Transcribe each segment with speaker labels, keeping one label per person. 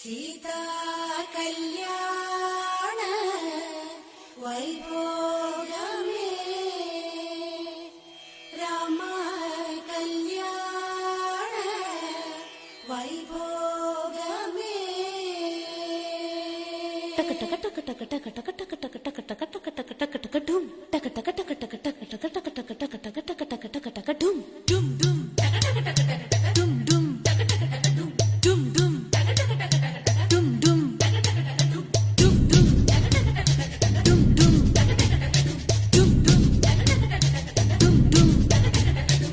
Speaker 1: സീതാ കല്യാണ വൈഭോഗമേ രാമ കല്യാണ വൈഭോഗമേ ടക ടക ടക ടക ടക ടക ടക ടക ടക ടക ടക ടക ടക ടക ഡും ടക ടക ടക ടക ടക ടക ടക ടക ടക ടക ടക ടക ടക ടക ഡും ഡും ഡും ടക ടക ടക ടക ടക ഡും ഡും ടക ടക ടക ഡും ഡും ഡും ടക ടക ടക ടക ഡും ഡും ടക ടക ടക ഡും ഡും ഡും ടക ടക ടക ടക ഡും ഡും ടക ടക ടക ഡും ഡും ടക ടക ടക ഡും ഡും ടക ടക ടക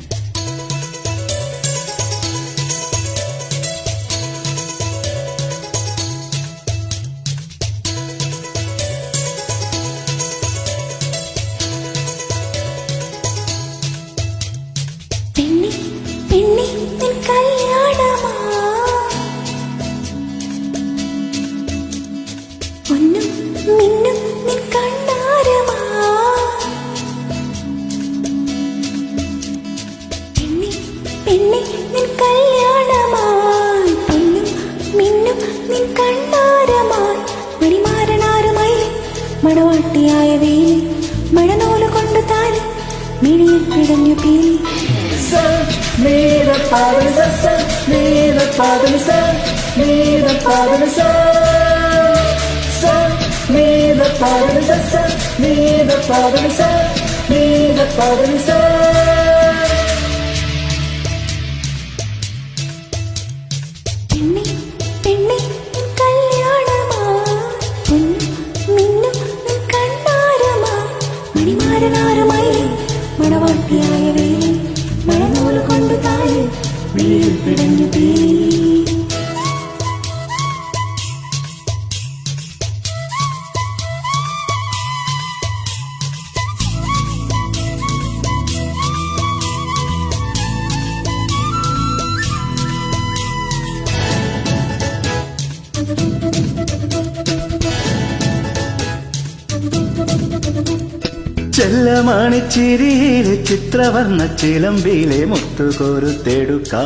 Speaker 1: മണവാട്ടിയായ വേലി മഴനൂല് കൊണ്ടു താലി മിഴിയിൽ പിടഞ്ഞു പീലി മണവാട്ടിയായ വേലി മഴനൂല് കൊണ്ടു താലി മിഴിയിൽ പിടഞ്ഞു പീലി
Speaker 2: ചെല്ലമണിച്ചിരിയിലെ ചിത്രവർണ്ണ ചിലമ്പിലെ മുത്തുകോരുത്തെടുക്കാൻ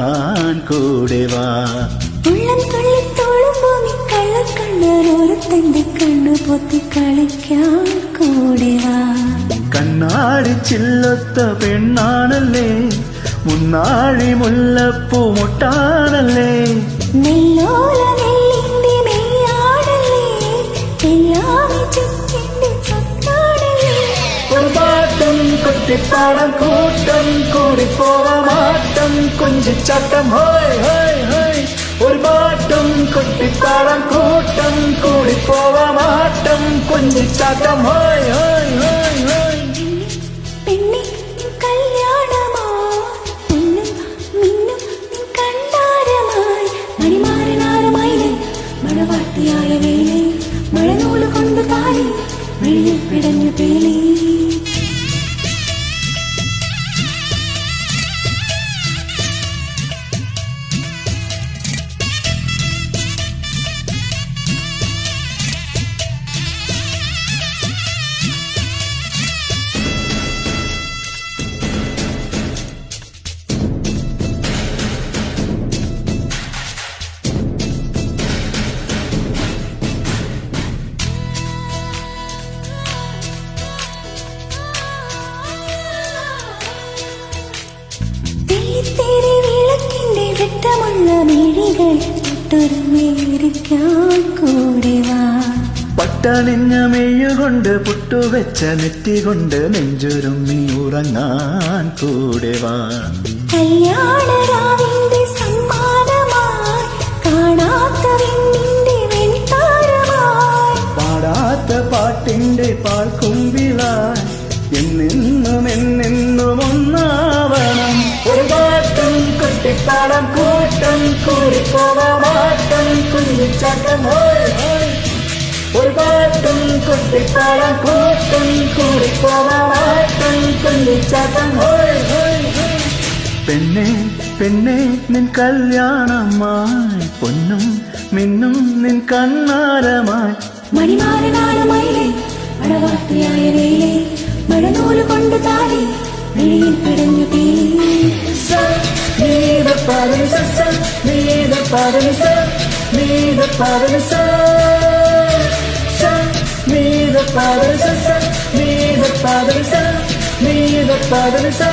Speaker 2: കൂടെ വാ.
Speaker 1: ഉള്ളം തുള്ളിത്തോളുമ്പോ നീ കള്ളക്കണ്ണൊരുത്തന്റെ കണ്ണു പൊത്തി കളിക്കാൻ കൂടെ വാ.
Speaker 2: കണ്ണാടി ചില്ലൊത്ത പെണ്ണാണല്ലേ, മുന്നാഴി മുല്ലപ്പൂ മുട്ടാണല്ലേ,
Speaker 1: നെല്ലോല നെല്ലിന്റെ മെയ്യാടല്ലേ, എല്ലാമേ ചുറ്റിന്റെ സത്താടല്ലേ.
Speaker 2: ഒരു പാട്ടും കുട്ടിപ്പാടം കൂട്ടം കൂടിപ്പോവാമാട്ടം കുഞ്ചിച്ചാട്ടം ഹോയ് ഹോയ് ഹോയ്. ഒരു പാട്ടും കുട്ടിപ്പാടം കൂട്ടം കൂടിപ്പോവാമാട്ടം കുഞ്ചിച്ചാട്ടം ഹോയ് ഹോയ് ഹോയ് ഹോയ്.
Speaker 1: പെണ്ണെ കല്യാണമായി പൊന്നും മിന്നും കണ്ടാരമായി മണിമാരനാരമായി മണവാട്ടിയായ വേലി മഴനൂല് കൊണ്ടു താലി മിഴിയിൽ പിടഞ്ഞു പീലി. വെട്ടമുള്ള മിഴികൾ തൊട്ടുരുമേരിക്കാൻ കൂടെ വാ.
Speaker 2: പട്ടണിഞ്ഞ മെയ്യുകൊണ്ട് പുട്ടുവെച്ച നെറ്റികൊണ്ട് നെഞ്ചുരുമ്മി ഉറങ്ങാൻ കൂടെ വാ.
Speaker 1: കല്യാണരാവിന്റെ സമ്മാനമായി കാണാത്ത വെണ്ണിന്റെ വെൺതാരമായി
Speaker 2: പാടാത്ത പാട്ടിന്റെ പാൽക്കുമ്പിളായി എന്നെന്നും എന്നെന്നും ഒന്നാവണം. ഒരു പാട്ടും കുട്ടിപ്പാടം കൂട്ടം കൂടിപ്പോവാമാട്ടം കുഞ്ഞിച്ചാട്ടം ഹോയ് ഹോയ്. ഒരു പാട്ടും കുട്ടിപ്പാടം കൂട്ടം കൂടിപ്പോവാമാട്ടം കുഞ്ഞിച്ചാട്ടം ഹോയ് ഹോയ് ഹോയ്. പെണ്ണെ പെണ്ണെ നിൻ കല്യാണമായി പൊന്നും മിന്നും നിൻ കണ്ണാരമായി
Speaker 1: മണിമാരനാരമായി മണവാട്ടിയായ വേലി മഴനൂല് കൊണ്ടു താലി മിഴിയിൽ പിടഞ്ഞു പീലി.
Speaker 2: നീ മീത പദനി സ മീത പദനി സ മീത പദനി സ മീത പദനി സ